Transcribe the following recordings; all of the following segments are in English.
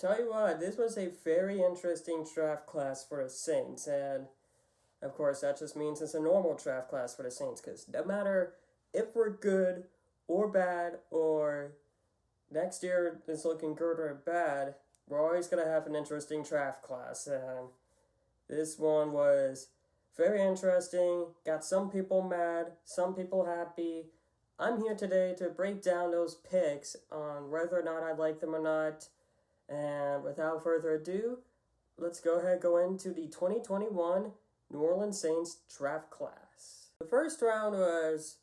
tell you what, this was a very interesting draft class for the Saints, and of course, that just means it's a normal draft class for the Saints, because no matter if we're good or bad, or next year is looking good or bad, we're always going to have an interesting draft class, and this one was very interesting, got some people mad, some people happy. I'm here today to break down those picks on whether or not I like them or not. And without further ado, let's go into the 2021 New Orleans Saints draft class. The first round was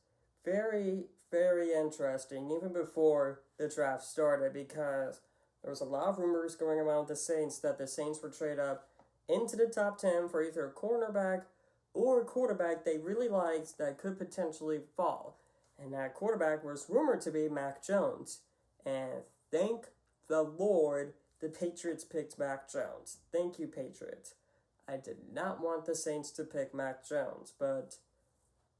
very, very interesting, even before the draft started, because there was a lot of rumors going around the Saints that the Saints would trade up into the top 10 for either a cornerback or a quarterback they really liked that could potentially fall. And that quarterback was rumored to be Mac Jones. And thank the Lord, the Patriots picked Mac Jones. Thank you, Patriots. I did not want the Saints to pick Mac Jones, but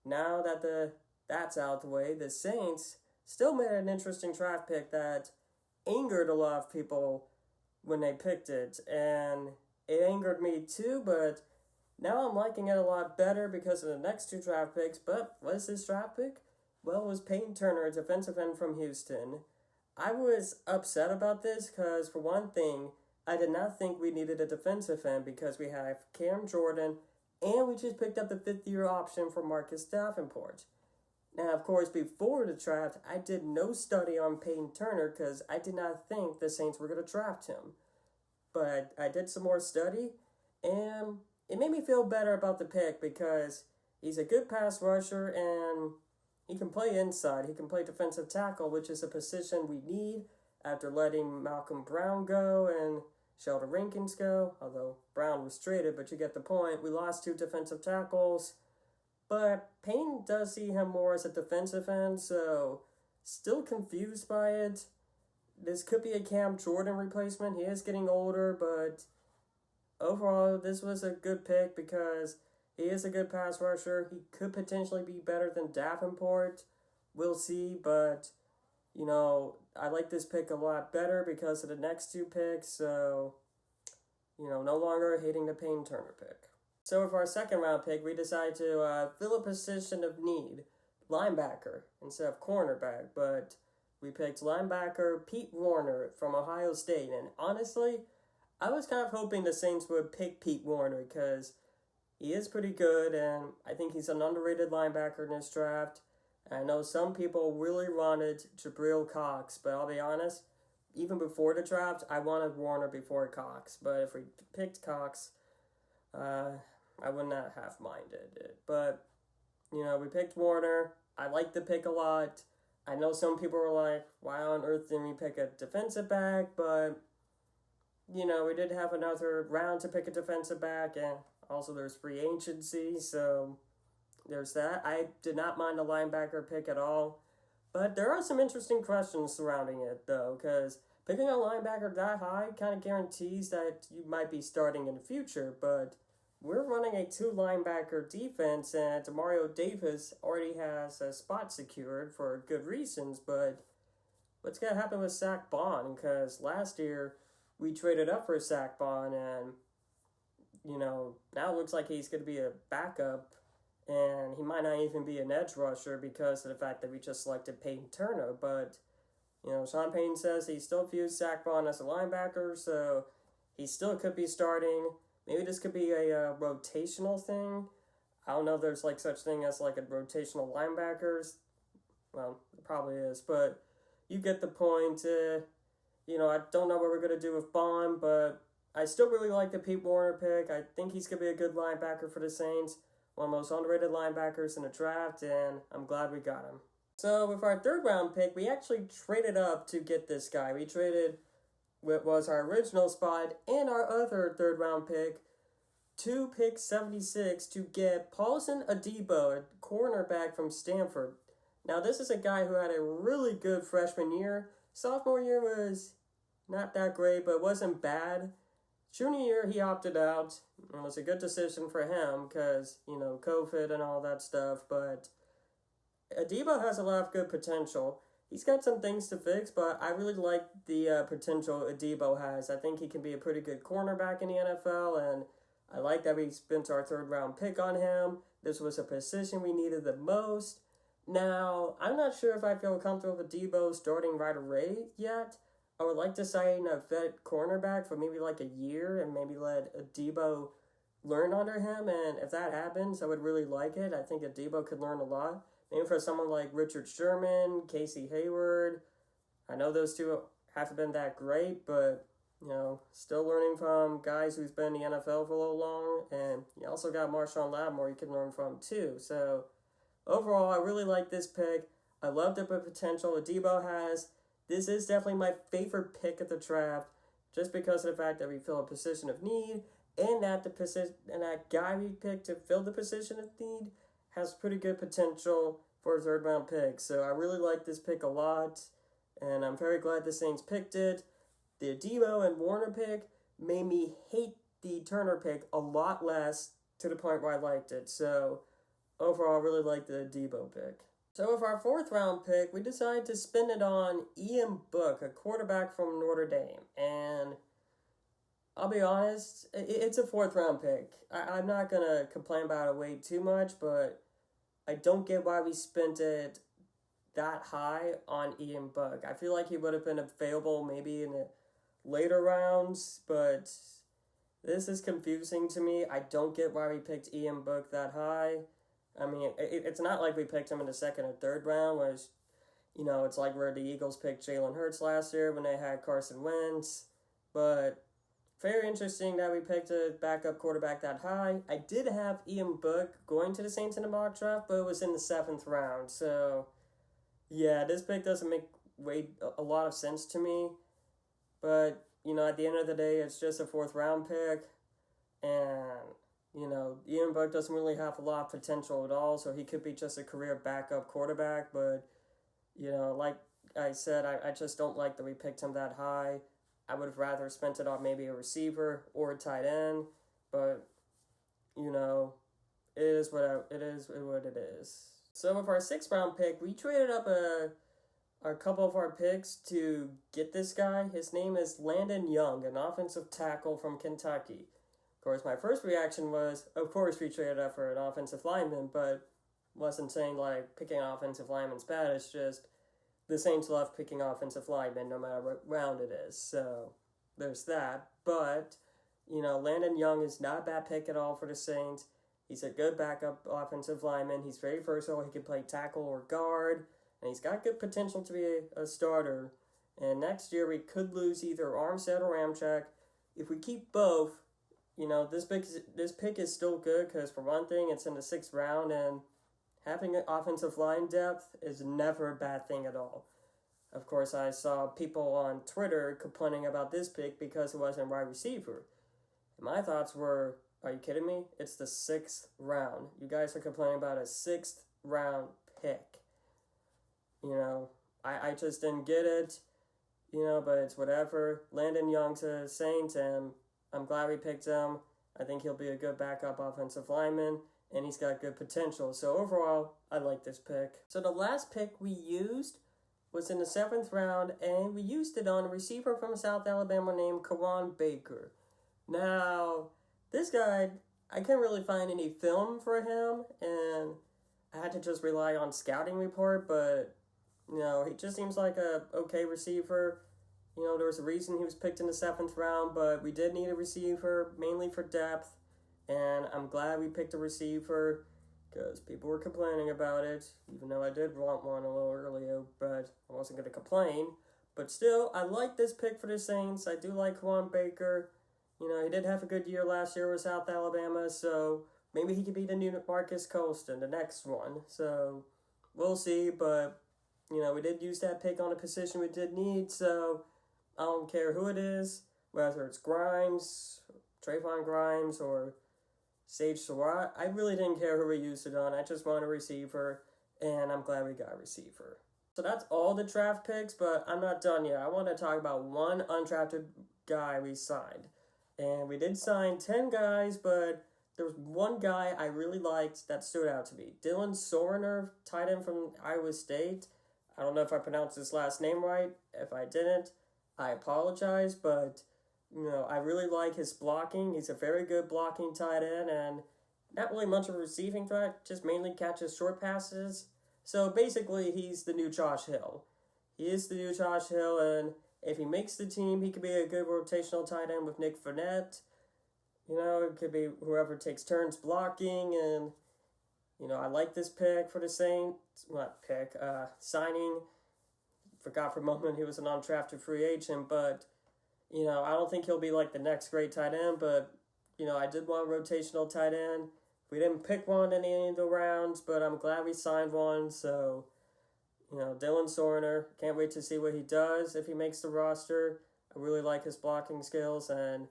now that that's out the way, the Saints still made an interesting draft pick that angered a lot of people when they picked it, and it angered me too, but now I'm liking it a lot better because of the next two draft picks. But what is this draft pick? Well, it was Peyton Turner, a defensive end from Houston. I was upset about this because, for one thing, I did not think we needed a defensive end because we have Cam Jordan, and we just picked up the fifth-year option for Marcus Davenport. Now, of course, before the draft, I did no study on Peyton Turner because I did not think the Saints were going to draft him. But I did some more study, and it made me feel better about the pick because he's a good pass rusher, and he can play inside. He can play defensive tackle, which is a position we need after letting Malcolm Brown go and Sheldon Rankins go, although Brown was traded, but you get the point. We lost two defensive tackles, but Payne does see him more as a defensive end, so still confused by it. This could be a Cam Jordan replacement. He is getting older, but overall, this was a good pick because he is a good pass rusher. He could potentially be better than Davenport. We'll see, but, I like this pick a lot better because of the next two picks, so, no longer hating the Payne Turner pick. So for our second round pick, we decided to fill a position of need, linebacker instead of cornerback, but we picked linebacker Pete Werner from Ohio State, and honestly, I was kind of hoping the Saints would pick Pete Werner because he is pretty good, and I think he's an underrated linebacker in this draft. And I know some people really wanted Jabril Cox, but I'll be honest, even before the draft, I wanted Werner before Cox. But if we picked Cox, I would not have minded it. But, we picked Werner. I like the pick a lot. I know some people were like, why on earth didn't we pick a defensive back? But, we did have another round to pick a defensive back, and also there's free agency, so there's that. I did not mind the linebacker pick at all, but there are some interesting questions surrounding it, though, because picking a linebacker that high kind of guarantees that you might be starting in the future, but we're running a two-linebacker defense, and Demario Davis already has a spot secured for good reasons, but what's going to happen with Zach Bond? Because last year we traded up for Zach Bond, and, now it looks like he's going to be a backup, and he might not even be an edge rusher because of the fact that we just selected Peyton Turner, but, Sean Payton says he still views Zach Bond as a linebacker, so he still could be starting. Maybe this could be a rotational thing. I don't know if there's such thing as a rotational linebackers. Well, it probably is, but you get the point. I don't know what we're going to do with Bond, but I still really like the Pete Werner pick. I think he's going to be a good linebacker for the Saints. One of the most underrated linebackers in the draft, and I'm glad we got him. So with our third round pick, we actually traded up to get this guy. We traded what was our original spot and our other third round pick to pick 76 to get Paulson Adebo, a cornerback from Stanford. Now, this is a guy who had a really good freshman year. Sophomore year was not that great, but it wasn't bad. Junior year, he opted out. It was a good decision for him because, COVID and all that stuff. But Adebo has a lot of good potential. he's got some things to fix, but I really like the potential Adebo has. I think he can be a pretty good cornerback in the NFL, and I like that we spent our third round pick on him. This was a position we needed the most. Now, I'm not sure if I feel comfortable with Adebo starting right away yet. I would like to sign a vet cornerback for maybe like a year and maybe let Adebo learn under him. And if that happens, I would really like it. I think Adebo could learn a lot. Maybe for someone like Richard Sherman, Casey Hayward. I know those two haven't been that great, but still learning from guys who's been in the NFL for a little long. And you also got Marshawn Lattimore you can learn from too. So overall, I really like this pick. I love the potential Adebo has. This is definitely my favorite pick of the draft, just because of the fact that we fill a position of need, and that that guy we picked to fill the position of need has pretty good potential for a third round pick. So I really like this pick a lot, and I'm very glad the Saints picked it. The Adebo and Warner pick made me hate the Turner pick a lot less, to the point where I liked it. So overall, I really like the Adebo pick. So with our fourth round pick, we decided to spend it on Ian Book, a quarterback from Notre Dame. And I'll be honest, it's a fourth round pick. I'm not going to complain about it way too much, but I don't get why we spent it that high on Ian Book. I feel like he would have been available maybe in the later rounds, but this is confusing to me. I don't get why we picked Ian Book that high. I mean, it's not like we picked him in the second or third round, whereas, it's like where the Eagles picked Jalen Hurts last year when they had Carson Wentz. But very interesting that we picked a backup quarterback that high. I did have Ian Book going to the Saints in the mock draft, but it was in the 7th round. So, yeah, this pick doesn't make a lot of sense to me. But, at the end of the day, it's just a 4th round pick. And Ian Book doesn't really have a lot of potential at all, so he could be just a career backup quarterback. But, like I said, I just don't like that we picked him that high. I would have rather spent it on maybe a receiver or a tight end. But, it is what it is. So with our 6th round pick, we traded up a couple of our picks to get this guy. His name is Landon Young, an offensive tackle from Kentucky. Of course, my first reaction was, of course, we traded up for an offensive lineman, but wasn't saying, like, picking an offensive lineman's bad. It's just the Saints love picking offensive linemen no matter what round it is. So there's that. But, Landon Young is not a bad pick at all for the Saints. He's a good backup offensive lineman. He's very versatile. He can play tackle or guard, and he's got good potential to be a starter. And next year, we could lose either Armstead or Ramczyk. If we keep both, this pick is still good because, for one thing, it's in the 6th round, and having an offensive line depth is never a bad thing at all. Of course, I saw people on Twitter complaining about this pick because it wasn't wide receiver. And my thoughts were, are you kidding me? It's the 6th round. You guys are complaining about a 6th round pick. I just didn't get it, but it's whatever. Landon Young's a Saint, and I'm glad we picked him. I think he'll be a good backup offensive lineman, and he's got good potential. So overall, I like this pick. So the last pick we used was in the 7th round, and we used it on a receiver from South Alabama named Kawan Baker. Now, this guy, I couldn't really find any film for him, and I had to just rely on scouting report, but, he just seems like a okay receiver. There was a reason he was picked in the 7th round, but we did need a receiver, mainly for depth, and I'm glad we picked a receiver, because people were complaining about it, even though I did want one a little earlier, but I wasn't going to complain. But still, I like this pick for the Saints. I do like Kawan Baker. He did have a good year last year with South Alabama, so maybe he could be the new Marcus Colston, the next one. So we'll see, but, we did use that pick on a position we did need, so I don't care who it is, whether it's Grimes, Trayvon Grimes, or Sage Surratt. I really didn't care who we used it on. I just wanted a receiver, and I'm glad we got a receiver. So that's all the draft picks, but I'm not done yet. I want to talk about one undrafted guy we signed. And we did sign 10 guys, but there was one guy I really liked that stood out to me. Dylan Sorenner, tight end from Iowa State. I don't know if I pronounced his last name right. If I didn't, I apologize, but I really like his blocking. He's a very good blocking tight end and not really much of a receiving threat, just mainly catches short passes. So basically, he's the new Josh Hill. He is the new Josh Hill, and if he makes the team, he could be a good rotational tight end with Nick Fournette. It could be whoever takes turns blocking, and I like this pick for the Saints. Not pick, signing. Forgot for a moment he was an undrafted free agent, but I don't think he'll be like the next great tight end, but I did want a rotational tight end. We didn't pick one in any of the rounds, but I'm glad we signed one. So, Dylan Sorner, can't wait to see what he does if he makes the roster. I really like his blocking skills, and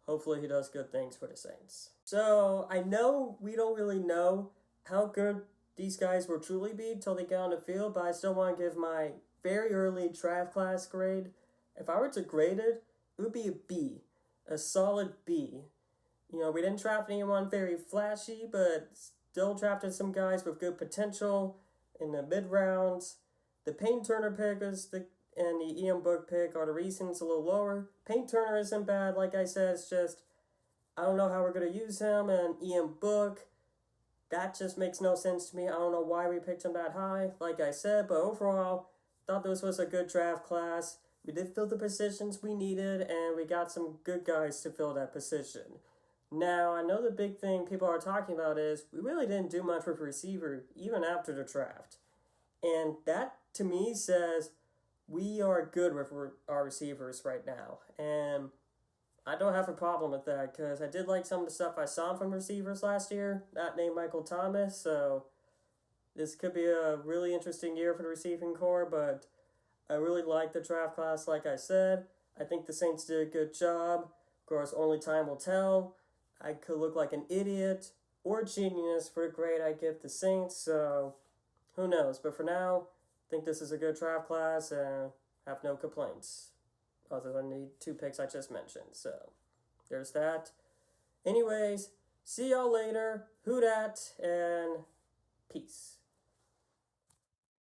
hopefully he does good things for the Saints. So, I know we don't really know how good these guys will truly be until they get on the field, but I still want to give my very early draft class grade. If I were to grade it, it would be a B, a solid B. We didn't draft anyone very flashy, but still drafted some guys with good potential in the mid rounds. The Payne Turner pick and the Ian Book pick are the reasons a little lower. Payne Turner isn't bad, like I said, it's just I don't know how we're going to use him, and Ian Book, that just makes no sense to me. I don't know why we picked him that high, like I said, but overall, thought this was a good draft class. We did fill the positions we needed, and we got some good guys to fill that position. Now, I know the big thing people are talking about is we really didn't do much with receiver even after the draft. And that, to me, says we are good with our receivers right now. And I don't have a problem with that because I did like some of the stuff I saw from receivers last year, not named Michael Thomas. So this could be a really interesting year for the receiving corps, but I really like the draft class, like I said. I think the Saints did a good job. Of course, only time will tell. I could look like an idiot or a genius for the grade I give the Saints, so who knows. But for now, I think this is a good draft class and have no complaints other than the 2 picks I just mentioned. So there's that. Anyways, see y'all later. Who dat, and peace.